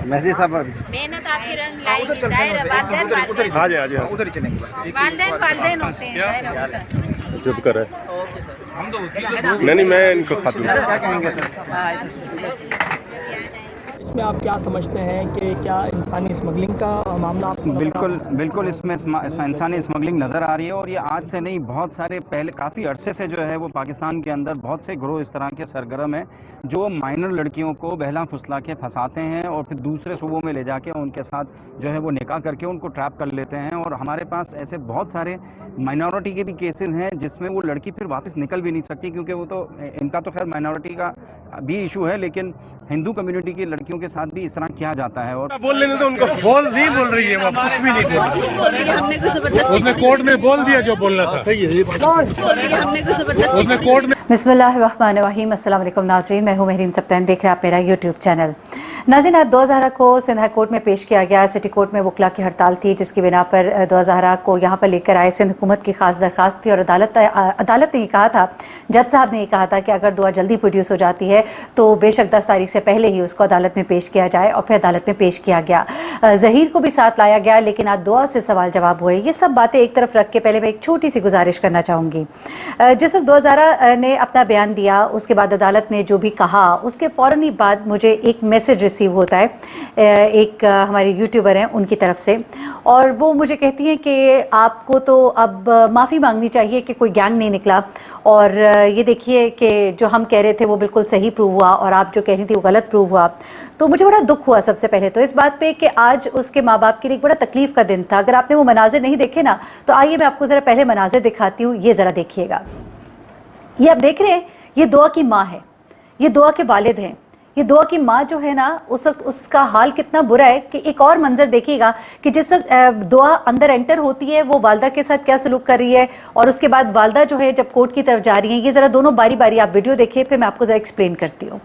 मेहदी साहब मेहनत आपकी रंग लाएगी। जाहिर है वालिदैन वालिदैन आ जाए उधर ही चलेंगे बस। वालिदैन वालिदैन होते हैं। जाहिर है। चुप कर नहीं मैं इनको खाती हूँ। क्या कहेंगे सर? इसमें आप क्या समझते हैं कि क्या इंसानी स्मगलिंग का मामला आपको बिल्कुल इसमें इंसानी स्मगलिंग नज़र आ रही है। और ये आज से नहीं, बहुत सारे पहले काफ़ी अरसे से जो है वो पाकिस्तान के अंदर बहुत से गिरोह इस तरह के सरगर्म हैं जो माइनर लड़कियों को बहला फुसला के फंसाते हैं और फिर दूसरे सूबों में ले जाके उनके साथ जो है वो निकाह करके उनको ट्रैप कर लेते हैं। और हमारे पास ऐसे बहुत सारे माइनॉरिटी के भी केसेस हैं जिसमें वो लड़की फिर वापस निकल भी नहीं सकती, क्योंकि वो तो इनका तो खैर माइनॉरिटी का भी इशू है, लेकिन हिंदू कम्युनिटी की लड़कियों के साथ भी इस तरह किया जाता है। और बोल लेने तो उनको बोल रही है वो कुछ भी नहीं बोल रही है। हमने कुछ जबरदस्ती उसने कोर्ट में बोल दिया जो बोलना था। सही है, हमने कुछ जबरदस्ती उसने कोर्ट में। बिस्मिल्लाहिर्रहमानिर्रहीम। अस्सलाम वालेकुम नाज़रीन, मैं हूँ महरीन सप्तान, देख रहे हैं आप मेरा यूट्यूब चैनल। नाज़रीन, आज 2 ज़हरा को सिंध हाई कोर्ट में पेश किया गया। सिटी कोर्ट में वकला की हड़ताल थी जिसकी बिना पर 2 ज़हरा को यहाँ पर लेकर आए। सिंध हुकूमत की खास दरख्वास्त थी और अदालत ने ये कहा था, जज साहब ने ये कहा था कि अगर दुआ जल्दी प्रोड्यूस हो जाती है तो बेशक 10 तारीख से पहले ही उसको अदालत में पेश किया जाए। और फिर अदालत में पेश किया गया। ज़हीर को भी साथ लाया गया, लेकिन आज दुआ से सवाल जवाब हुए। ये सब बातें एक तरफ रख के पहले मैं एक छोटी सी गुजारिश करना चाहूँगी। जिस वक्त 2 ज़हरा ने अपना बयान दिया, उसके बाद अदालत ने जो भी कहा, उसके फ़ौरन ही बाद मुझे एक मैसेज रिसीव होता है एक हमारे यूट्यूबर हैं उनकी तरफ से, और वो मुझे कहती हैं कि आपको तो अब माफ़ी मांगनी चाहिए कि कोई गैंग नहीं निकला, और ये देखिए कि जो हम कह रहे थे वो बिल्कुल सही प्रूव हुआ और आप जो कह रही थी वो गलत प्रूव हुआ। तो मुझे बड़ा दुख हुआ सबसे पहले तो इस बात पे कि आज उसके माँ बाप के लिए एक बड़ा तकलीफ़ का दिन था। अगर आपने वो मनाजिर नहीं देखे ना, तो आइए मैं आपको ज़रा पहले मनाजिर दिखाती हूँ। ये ज़रा देखिएगा, ये आप देख रहे हैं, ये दुआ की माँ है, ये दुआ के वालिद हैं। ये दुआ की माँ जो है ना, उस वक्त उसका हाल कितना बुरा है कि एक और मंजर देखिएगा कि जिस वक्त दुआ अंदर एंटर होती है वो वालदा के साथ क्या सलूक कर रही है, और उसके बाद वालदा जो है जब कोर्ट की तरफ जा रही हैं। ये ज़रा दोनों बारी बारी आप वीडियो देखिए, फिर मैं आपको ज़रा एक्सप्लेन करती हूँ।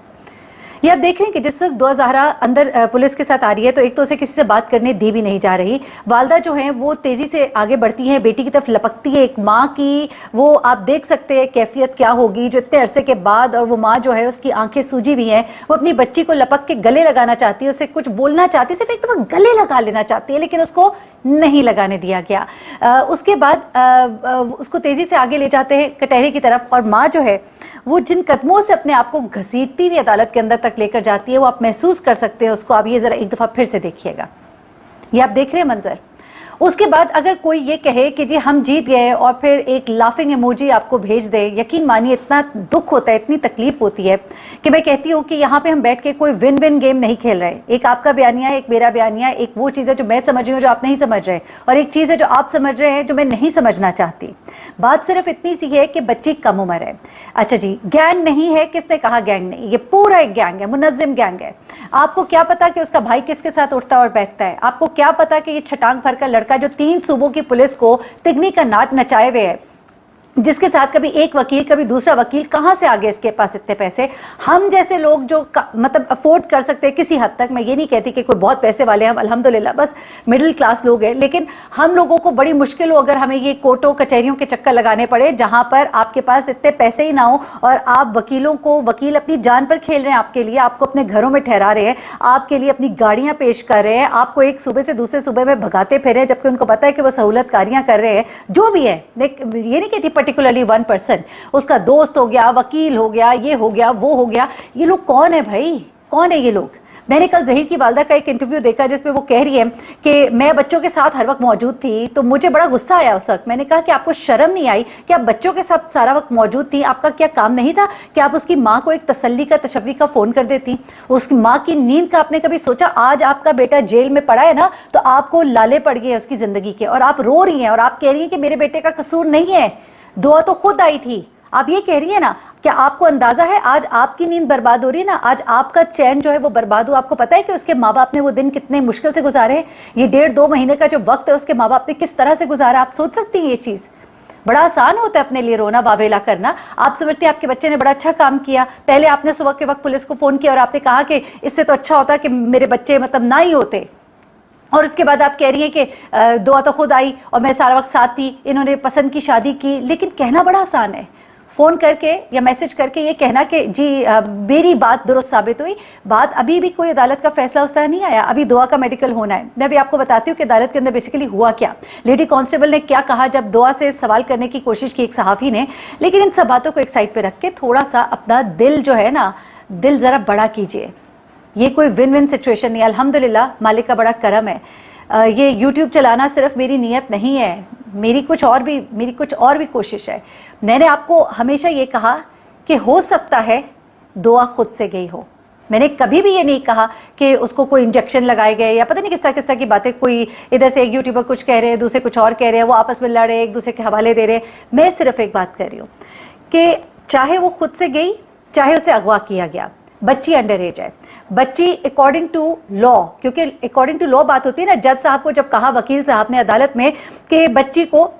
ये आप देख रहे हैं कि जिस वक्त 2 ज़हरा अंदर पुलिस के साथ आ रही है तो एक तो उसे किसी से बात करने दी भी नहीं जा रही। वालदा जो है वो तेज़ी से आगे बढ़ती हैं, बेटी की तरफ लपकती है। एक माँ की वो आप देख सकते हैं कैफियत क्या होगी जो इतने अरसे के बाद, और वो माँ जो है उसकी आंखें सूजी भी हैं, वो अपनी बच्ची को लपक के गले लगाना चाहती है, उसे कुछ बोलना चाहती है, सिर्फ एक दफ़ा गले लगा लेना चाहती है, लेकिन उसको नहीं लगाने दिया गया। उसके बाद उसको तेज़ी से आगे ले जाते हैं कटहरे की तरफ, और माँ जो है वो जिन कदमों से अपने आप को घसीटती हुई अदालत के अंदर तक लेकर जाती है वो आप महसूस कर सकते हैं उसको। आप ये ज़रा एक दफ़ा फिर से देखिएगा, ये आप देख रहे हैं मंजर। उसके बाद अगर कोई ये कहे कि जी हम जीत गए और फिर एक लाफिंग इमोजी आपको भेज दे, यकीन मानिए इतना दुख होता है, इतनी तकलीफ होती है कि मैं कहती हूँ कि यहाँ पे हम बैठ के कोई विन विन गेम नहीं खेल रहे। एक आपका बयानिया है, एक मेरा बयानिया है, एक वो चीज़ है जो मैं समझ रही हूँ जो आप नहीं समझ रहे, और एक चीज़ है जो आप समझ रहे हैं जो मैं नहीं समझना चाहती। बात सिर्फ इतनी सी है कि बच्ची कम उम्र है। अच्छा जी, गैंग नहीं है, किसने कहा गैंग नहीं? ये पूरा एक गैंग है, मुनज़्ज़िम गैंग है। आपको क्या पता कि उसका भाई किसके साथ उठता और बैठता है? आपको क्या पता कि ये छटांग भर का लड़का जो 3 सूबों की पुलिस को तिगनी का नाच नचाए हुए है, जिसके साथ कभी एक वकील कभी दूसरा वकील, कहाँ से आ गए इसके पास इतने पैसे? हम जैसे लोग जो मतलब अफोर्ड कर सकते हैं किसी हद तक, मैं ये नहीं कहती कि कोई बहुत पैसे वाले हैं, अल्हम्दुलिल्लाह बस मिडिल क्लास लोग हैं, लेकिन हम लोगों को बड़ी मुश्किल हो अगर हमें ये कोर्टों कचहरियों के चक्कर लगाने पड़े जहाँ पर आपके पास इतने पैसे ही ना हो, और आप वकीलों को, वकील अपनी जान पर खेल रहे हैं आपके लिए, आपको अपने घरों में ठहरा रहे हैं, आपके लिए अपनी गाड़ियाँ पेश कर रहे हैं, आपको एक सूबे से दूसरे सूबे में भगाते फिर रहे, जबकि उनको पता है कि वो सहूलतकारियाँ कर रहे हैं। जो भी है, ये नहीं कहती पर्टिकुलरली 1%, उसका दोस्त हो गया, वकील हो गया, ये हो गया, वो हो गया। ये लोग कौन है भाई, कौन है ये लोग? मैंने कल ज़हीर की वालदा का एक इंटरव्यू देखा जिसमें वो कह रही है कि मैं बच्चों के साथ हर वक्त मौजूद थी, तो मुझे बड़ा गुस्सा आया उस वक्त। मैंने कहा कि आपको शर्म नहीं आई कि आप बच्चों के साथ सारा वक्त मौजूद थी? आपका क्या काम नहीं था कि आप उसकी माँ को एक तसल्ली का, तशफ़ी का फ़ोन कर देती? उसकी माँ की नींद का आपने कभी सोचा? आज आपका बेटा जेल में पड़ा है ना, तो आपको लाले पड़ गए उसकी ज़िंदगी के, और आप रो रही हैं और आप कह रही हैं कि मेरे बेटे का कसूर नहीं है, दुआ तो खुद आई थी। आप ये कह रही है ना, क्या आपको अंदाजा है आज आपकी नींद बर्बाद हो रही है ना, आज आपका चैन जो है वो बर्बाद हुआ? आपको पता है कि उसके माँ बाप ने वो दिन कितने मुश्किल से गुजारे हैं? ये 1.5-2 महीने का जो वक्त है उसके माँ बाप ने किस तरह से गुजारा? आप सोच सकती हैं ये चीज़? बड़ा आसान होता है अपने लिए रोना वावेला करना। आप समझते हैं आपके बच्चे ने बड़ा अच्छा काम किया, पहले आपने सुबह के वक्त पुलिस को फ़ोन किया और आपने कहा कि इससे तो अच्छा होता कि मेरे बच्चे मतलब ना ही होते, और उसके बाद आप कह रही हैं कि दुआ तो खुद आई और मैं सारा वक्त साथ थी, इन्होंने पसंद की शादी की। लेकिन कहना बड़ा आसान है, फ़ोन करके या मैसेज करके ये कहना कि जी मेरी बात दुरुस्त साबित हुई। बात अभी भी कोई अदालत का फैसला उस तरह नहीं आया, अभी दुआ का मेडिकल होना है। मैं अभी आपको बताती हूँ कि अदालत के अंदर बेसिकली हुआ क्या, लेडी कांस्टेबल ने क्या कहा जब दुआ से सवाल करने की कोशिश की एक सहाफ़ी ने। लेकिन इन सब बातों को एक साइड पर रख के थोड़ा सा अपना दिल जो है ना, दिल ज़रा बड़ा कीजिए। ये कोई विन विन सिचुएशन नहीं है, अल्हम्दुलिल्लाह मालिक का बड़ा करम है। ये यूट्यूब चलाना सिर्फ मेरी नीयत नहीं है, मेरी कुछ और भी कोशिश है। मैंने आपको हमेशा ये कहा कि हो सकता है दुआ खुद से गई हो। मैंने कभी भी ये नहीं कहा कि उसको कोई इंजेक्शन लगाए गए या पता नहीं किस तरह की बातें, कोई इधर से एक यूट्यूबर कुछ कह रहे हैं, दूसरे कुछ और कह रहे हैं, वो आपस में लड़ रहे, एक दूसरे के हवाले दे रहे हैं। मैं सिर्फ एक बात कर रही हूँ कि चाहे वो खुद से गई, चाहे उसे अगवा किया गया, बच्ची अंडर एज है। बच्ची अकॉर्डिंग टू लॉ, क्योंकि अकॉर्डिंग टू लॉ बात होती है ना, जज साहब को जब कहा वकील साहब ने अदालत में कि बच्ची को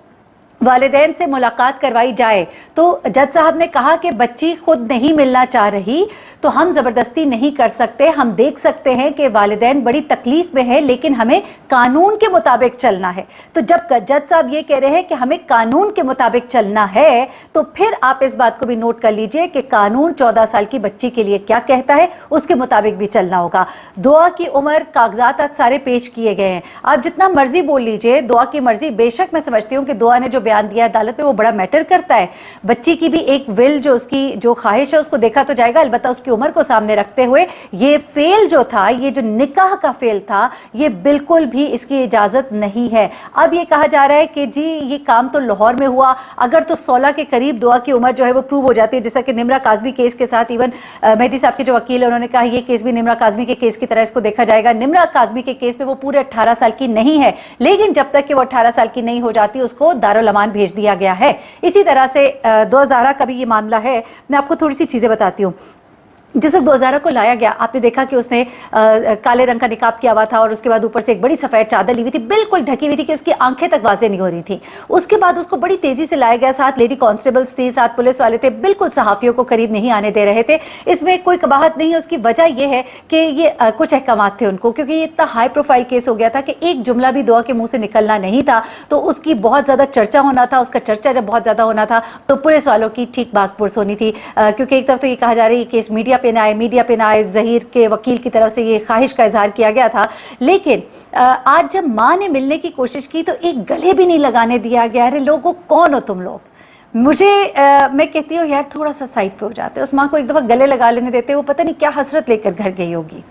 वालिदैन से मुलाकात करवाई जाए, तो जज साहब ने कहा कि बच्ची खुद नहीं मिलना चाह रही तो हम ज़बरदस्ती नहीं कर सकते। हम देख सकते हैं कि वालिदैन बड़ी तकलीफ में है, लेकिन हमें कानून के मुताबिक चलना है। तो जब जज साहब ये कह रहे हैं कि हमें कानून के मुताबिक चलना है, तो फिर आप इस बात को भी नोट कर लीजिए कि कानून 14 साल की बच्ची के लिए क्या कहता है, उसके मुताबिक भी चलना होगा। दुआ की उम्र, कागजात आज सारे पेश किए गए हैं। आप जितना मर्जी बोल लीजिए, दुआ की मर्जी, बेशक मैं समझती हूँ कि दुआ ने जो बयान दिया अदालत में वो बड़ा मैटर करता है। बच्ची की भी एक विल, जो उसकी जो ख्वाहिश है उसको देखा तो जाएगा, अलबत्ता उसकी उम्र को सामने रखते हुए ये फेल जो था, ये जो निकाह का फेल था, ये बिल्कुल भी इसकी इजाजत नहीं है। अब ये कहा जा रहा है कि जी ये काम तो लाहौर में हुआ, अगर तो 16 के करीब दुआ की उम्र जो है वो प्रूव हो जाती है, जैसा कि निम्रा काज़मी केस के साथ, इवन मेहदी साहब के जो वकील है उन्होंने कहा ये केस भी निम्रा काज़मी के केस की तरह इसको देखा जाएगा। निम्रा काज़मी के केस में वो पूरे 18 साल की नहीं है, लेकिन जब तक कि वो 18 साल की नहीं हो जाती उसको दारुल अमान भेज दिया गया है। इसी तरह से 2000 का भी ये मामला है। मैं आपको थोड़ी सी चीज़ें बताती हूँ। जिस वक्त 2000 को लाया गया, आपने देखा कि उसने काले रंग का निकाब किया हुआ था और उसके बाद ऊपर से एक बड़ी सफ़ेद चादर ली हुई थी, बिल्कुल ढकी हुई थी कि उसकी आंखें तक वाज़ेह नहीं हो रही थी। उसके बाद उसको बड़ी तेज़ी से लाया गया, साथ लेडी कांस्टेबल्स थी, साथ पुलिस वाले थे, बिल्कुल सहाफ़ियों को करीब नहीं आने दे रहे थे। इसमें कोई कबाहत नहीं है। उसकी वजह यह है कि ये कुछ अहकामात थे उनको, क्योंकि ये इतना हाई प्रोफाइल केस हो गया था कि एक जुमला भी दुआ के मुँह से निकलना नहीं था, तो उसकी बहुत ज़्यादा चर्चा होना था। उसका चर्चा जब बहुत ज़्यादा होना था तो पुलिस वालों की ठीक बासपुरस होनी थी, क्योंकि एक तरफ तो ये कहा जा रहा है ये केस मीडिया पे ना आए, मीडिया पे आए, ज़हीर के वकील की तरफ से ये ख्वाहिश का इजहार किया गया था। लेकिन आज जब माँ ने मिलने की कोशिश की तो एक गले भी नहीं लगाने दिया गया। अरे लोगों, कौन हो तुम लोग? मुझे मैं कहती हूँ यार थोड़ा सा साइड पे हो जाते, उस माँ को एक दफ़ा गले लगा लेने देते, वो पता नहीं क्या हसरत लेकर घर गई होगी।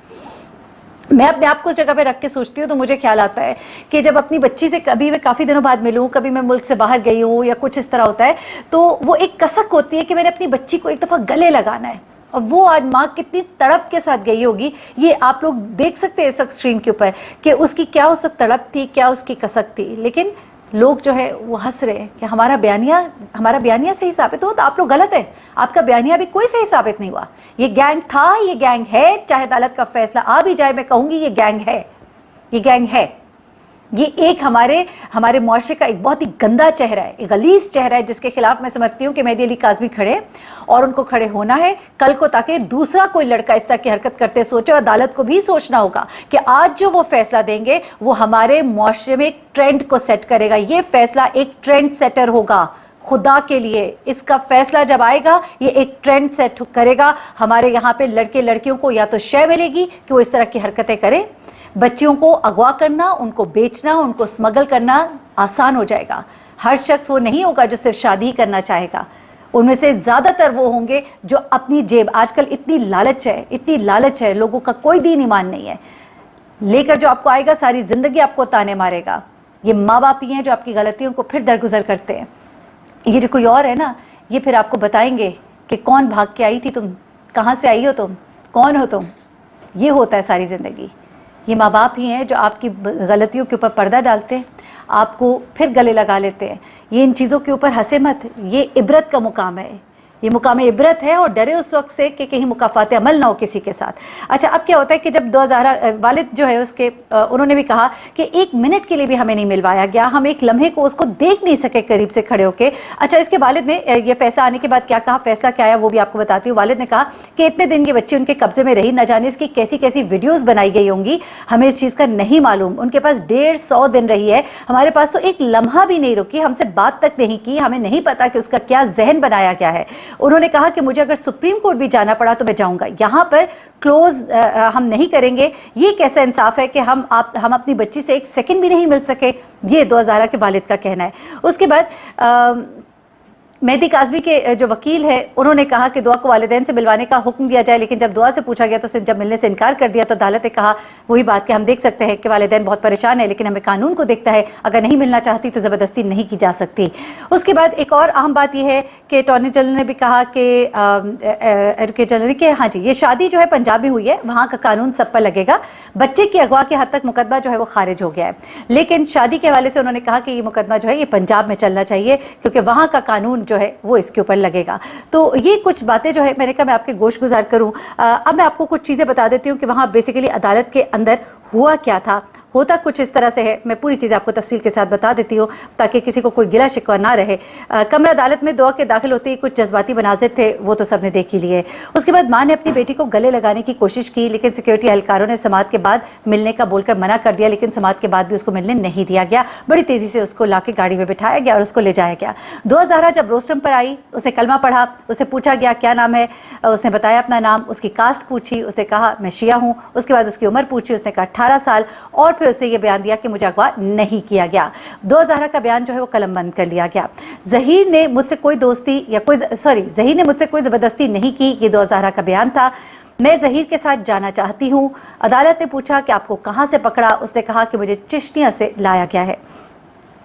मैं अपने आप को उस जगह पे रख के सोचती हूँ तो मुझे ख्याल आता है कि जब अपनी बच्ची से कभी मैं काफ़ी दिनों बाद मिलूँ, कभी मैं मुल्क से बाहर गई हूँ या कुछ इस तरह होता है, तो वो एक कसक होती है कि मैंने अपनी बच्ची को एक दफ़ा गले लगाना है। और वो आज माँ कितनी तड़प के साथ गई होगी, ये आप लोग देख सकते हैं इस वक्त स्क्रीन के ऊपर कि उसकी क्या उस वक्त तड़प थी, क्या उसकी कसक थी। लेकिन लोग जो है वो हंस रहे हैं कि हमारा बयानिया सही साबित हो, तो आप लोग गलत हैं। आपका बयानिया भी कोई सही साबित नहीं हुआ। ये गैंग था, ये गैंग है, चाहे अदालत का फैसला आ भी जाए, मैं कहूँगी ये गैंग है, ये गैंग है। ये एक हमारे मुआशरे का एक बहुत ही गंदा चेहरा है, एक गलीज चेहरा है, जिसके खिलाफ मैं समझती हूँ कि मेहदी अली काज़मी खड़े और उनको खड़े होना है कल को, ताकि दूसरा कोई लड़का इस तरह की हरकत करते सोचे। और अदालत को भी सोचना होगा कि आज जो वो फैसला देंगे वो हमारे मुआशरे में एक ट्रेंड को सेट करेगा। ये फैसला एक ट्रेंड सेटर होगा। खुदा के लिए इसका फैसला जब आएगा ये एक ट्रेंड सेट करेगा। हमारे यहाँ पे लड़के लड़कियों को या तो शय मिलेगी कि वो इस तरह की हरकतें करें, बच्चियों को अगवा करना, उनको बेचना, उनको स्मगल करना आसान हो जाएगा। हर शख्स वो नहीं होगा जो सिर्फ शादी ही करना चाहेगा, उनमें से ज़्यादातर वो होंगे जो अपनी जेब, आजकल इतनी लालच है, लोगों का कोई दीन ईमान नहीं है, लेकर जो आपको आएगा सारी ज़िंदगी आपको ताने मारेगा। ये माँ बाप ही हैं जो आपकी गलतियों को फिर दरगुजर करते हैं। ये जो कोई और है ना, ये फिर आपको बताएंगे कि कौन भाग के आई थी तुम, कहाँ से आई हो तुम, कौन हो तुम। ये होता है सारी ज़िंदगी। ये माँ बाप ही हैं जो आपकी गलतियों के ऊपर पर्दा डालते हैं, आपको फिर गले लगा लेते हैं। ये इन चीज़ों के ऊपर हंसे मत, ये इबरत का मुकाम है। ये मुकाम इबरत है और डरे उस वक्त से कि कहीं मुकाफात अमल ना हो किसी के साथ। अच्छा, अब क्या होता है कि जब 2000 वालिद जो है उसके उन्होंने भी कहा कि 1 मिनट के लिए भी हमें नहीं मिलवाया गया, हम एक लम्हे को उसको देख नहीं सके करीब से खड़े होके। अच्छा, इसके वालिद ने ये फैसला आने के बाद क्या कहा, फैसला क्या आया वो भी आपको बताती हूँ। वालिद ने कहा कि इतने दिन ये बच्ची उनके कब्जे में रही, न जाने इसकी कैसी कैसी वीडियोस बनाई गई होंगी, हमें इस चीज़ का नहीं मालूम। उनके पास 150 दिन रही है, हमारे पास तो एक लम्हा भी नहीं रुकी, हमसे बात तक नहीं की, हमें नहीं पता कि उसका क्या जहन बनाया गया है। उन्होंने कहा कि मुझे अगर सुप्रीम कोर्ट भी जाना पड़ा तो मैं जाऊंगा, यहाँ पर क्लोज हम नहीं करेंगे। ये कैसा इंसाफ है कि हम अपनी बच्ची से 1 सेकंड भी नहीं मिल सके, ये 2000 के वालिद का कहना है। उसके बाद मेहदी काज़मी के जो वकील है उन्होंने कहा कि दुआ को वालिदैन से मिलवाने का हुक्म दिया जाए, लेकिन जब दुआ से पूछा गया तो जब मिलने से इनकार कर दिया तो अदालत ने कहा वही बात कि हम देख सकते हैं कि वालिदैन बहुत परेशान है, लेकिन हमें कानून को देखता है, अगर नहीं मिलना चाहती तो ज़बरदस्ती नहीं की जा सकती। उसके बाद एक और अहम बात यह है कि अटॉर्नी जनरल ने भी कहा कि एडवोकेट जनरल कि हाँ जी, ये शादी जो है पंजाब में हुई है, वहाँ का कानून सब पर लगेगा। बच्चे की अगवा के हद तक मुकदमा जो है वो खारिज हो गया है, लेकिन शादी के हवाले से उन्होंने कहा कि ये मुकदमा जो है ये पंजाब में चलना चाहिए क्योंकि वहाँ का कानून जो है वो इसके ऊपर लगेगा। तो ये कुछ बातें जो है मैंने कहा मैं आपके गोश गुजार करूं। अब मैं आपको कुछ चीज़ें बता देती हूँ कि वहाँ बेसिकली अदालत के अंदर हुआ क्या था। होता कुछ इस तरह से है, मैं पूरी चीज़ आपको तफसील के साथ बता देती हूँ ताकि किसी को कोई गिला शिकवा ना रहे। कमरा अदालत में दुआ के दाखिल होते ही कुछ जज्बाती मनाजिर थे, वो तो सबने देख ही लिए। उसके बाद माँ ने अपनी बेटी को गले लगाने की कोशिश की, लेकिन सिक्योरिटी एहलकारों ने समात के बाद मिलने का बोलकर मना कर दिया, लेकिन समात के बाद भी उसको मिलने नहीं दिया गया। बड़ी तेज़ी से उसको ला के गाड़ी में बिठाया गया और उसको ले जाया गया। 2000 जब रोस्टम पर आई, उसने कलमा पढ़ा, उससे पूछा गया क्या नाम है, उसने बताया अपना नाम, उसकी कास्ट पूछी, उसने कहा मैं शिया हूँ। उसके बाद उसकी उम्र पूछी, उसने कहा 18 साल, और फिर उसने ये बयान दिया कि मुझे अगवा नहीं किया गया। 2000 का बयान जो है वो कलम बंद कर लिया गया। ज़हीर ने मुझसे कोई ज़बरदस्ती नहीं की, ये 2000 का बयान था। मैं ज़हीर के साथ जाना चाहती हूँ। अदालत ने पूछा कि आपको कहाँ से पकड़ा, उसने कहा कि मुझे चिश्तिया से लाया गया है।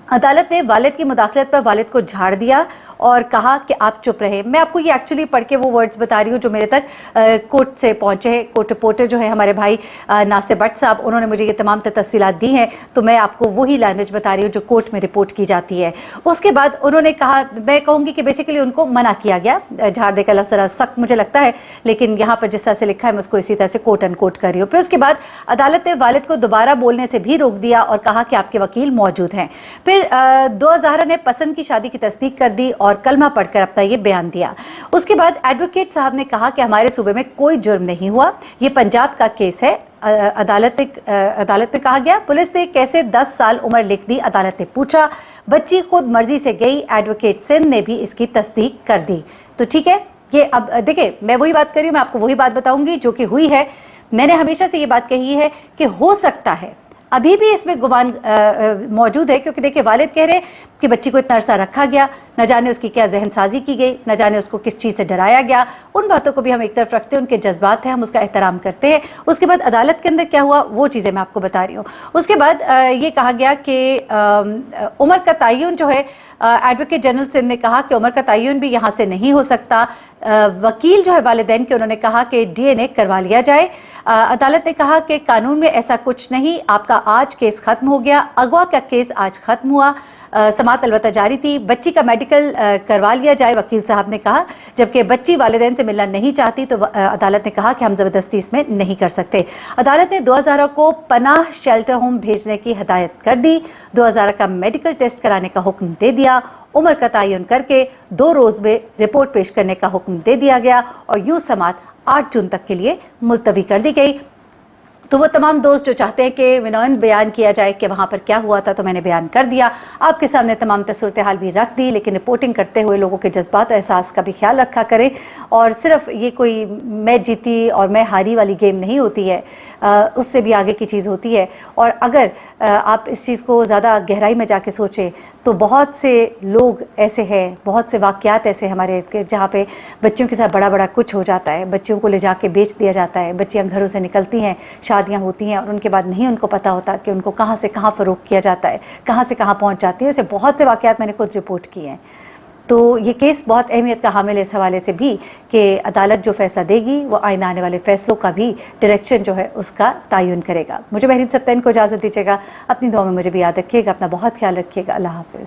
अदालत ने वालिद की मुदाखलत पर वालिद को झाड़ दिया और कहा कि आप चुप रहे। मैं आपको ये एक्चुअली पढ़ के वो वर्ड्स बता रही हूँ जो मेरे तक कोर्ट से पहुँचे हैं। कोर्ट रिपोर्टर जो है हमारे भाई नासिर भट्ट साहब, उन्होंने मुझे ये तमाम तफसीलात दी हैं, तो मैं आपको वही लैंग्वेज बता रही हूँ जो कोर्ट में रिपोर्ट की जाती है। उसके बाद उन्होंने कहा, मैं कहूँगी कि बेसिकली उनको मना किया गया। झाड़ दे का लफ्ज़ ज़रा सख्त मुझे लगता है, लेकिन यहाँ पर जिस तरह से लिखा है मैं उसको इसी तरह से कोट अनकोट कर रही हूँ। फिर उसके बाद अदालत ने वालिद को दोबारा बोलने से भी रोक दिया और कहा कि आपके वकील मौजूद हैं। फिर 2000 ने पसंद की शादी की तस्दीक कर दी और कलमा पढ़कर अपना ये बयान दिया। उसके बाद एडवोकेट साहब ने कहा कि हमारे सूबे में कोई जुर्म नहीं हुआ, ये पंजाब का केस है। अदालत में कहा गया पुलिस ने कैसे 10 साल उम्र लिख दी, अदालत ने पूछा। बच्ची खुद मर्जी से गई, एडवोकेट सिंध ने भी इसकी तस्दीक कर दी। तो ठीक है, ये अब देखिए मैं वही बात कर रही हूँ, मैं आपको वही बात बताऊंगी जो कि हुई है। मैंने हमेशा से ये बात कही है कि हो सकता है अभी भी इसमें गुमान मौजूद है, क्योंकि देखिए वालिद कह रहे हैं कि बच्ची को इतना अरसा रखा गया, न जाने उसकी क्या जहन साजी की गई, न जाने उसको किस चीज़ से डराया गया। उन बातों को भी हम एक तरफ रखते हैं, उनके जज्बात हैं, हम उसका एहतराम करते हैं। उसके बाद अदालत के अंदर क्या हुआ वो चीज़ें मैं आपको बता रही हूँ। उसके बाद ये कहा गया कि उम्र का तयन जो है, एडवोकेट जनरल सिंध ने कहा कि उम्र का तयन भी यहाँ से नहीं हो सकता। वकील जो है वालिदैन के, उन्होंने कहा कि DNA करवा लिया जाए। अदालत ने कहा कि कानून में ऐसा कुछ नहीं, आपका आज केस ख़त्म हो गया, अगवा का केस आज ख़त्म हुआ। समात अलबत्ता जारी थी। बच्ची का मेडिकल करवा लिया जाए, वकील साहब ने कहा, जबकि बच्ची वालिदैन से मिलना नहीं चाहती तो अदालत ने कहा कि हम ज़बरदस्ती इसमें नहीं कर सकते। अदालत ने 2000 को पनाह शेल्टर होम भेजने की हिदायत कर दी। 2000 का मेडिकल टेस्ट कराने का हुक्म दे दिया। उम्र का तयन करके 2 रोज़ में रिपोर्ट पेश करने का हुक्म दे दिया गया और यूँ समात 8 जून तक के लिए मुलतवी कर दी गई। तो वो तमाम दोस्त जो चाहते हैं कि विनोन बयान किया जाए कि वहाँ पर क्या हुआ था, तो मैंने बयान कर दिया, आपके सामने तमाम सूरत हाल भी रख दी, लेकिन रिपोर्टिंग करते हुए लोगों के जज्बात और एहसास का भी ख्याल रखा करें। और सिर्फ ये कोई मैं जीती और मैं हारी वाली गेम नहीं होती है, उससे भी आगे की चीज़ होती है। और अगर आप इस चीज़ को ज़्यादा गहराई में जाके सोचें तो बहुत से लोग ऐसे हैं, बहुत से वाक़यात ऐसे हमारे जहाँ पे बच्चियों के साथ बड़ा बड़ा कुछ हो जाता है, बच्चियों को ले जाके बेच दिया जाता है, बच्चियाँ घरों से निकलती हैं, शादियाँ होती हैं और उनके बाद नहीं उनको पता होता कि उनको कहाँ से कहाँ फ़रोख्त किया जाता है, कहाँ से कहाँ पहुँच जाती है। ऐसे बहुत से वाक़यात मैंने खुद रिपोर्ट किए हैं। तो ये केस बहुत अहमियत का हामिल है इस हवाले से भी कि अदालत जो फ़ैसला देगी वो आइंदा आने वाले फ़ैसलों का भी डायरेक्शन जो है उसका तयन करेगा। मुझे महरीन सप्तैन को इजाज़त दीजिएगा, अपनी दुआ में मुझे भी याद रखिएगा, अपना बहुत ख्याल रखिएगा। अल्लाह हाफ़िज़।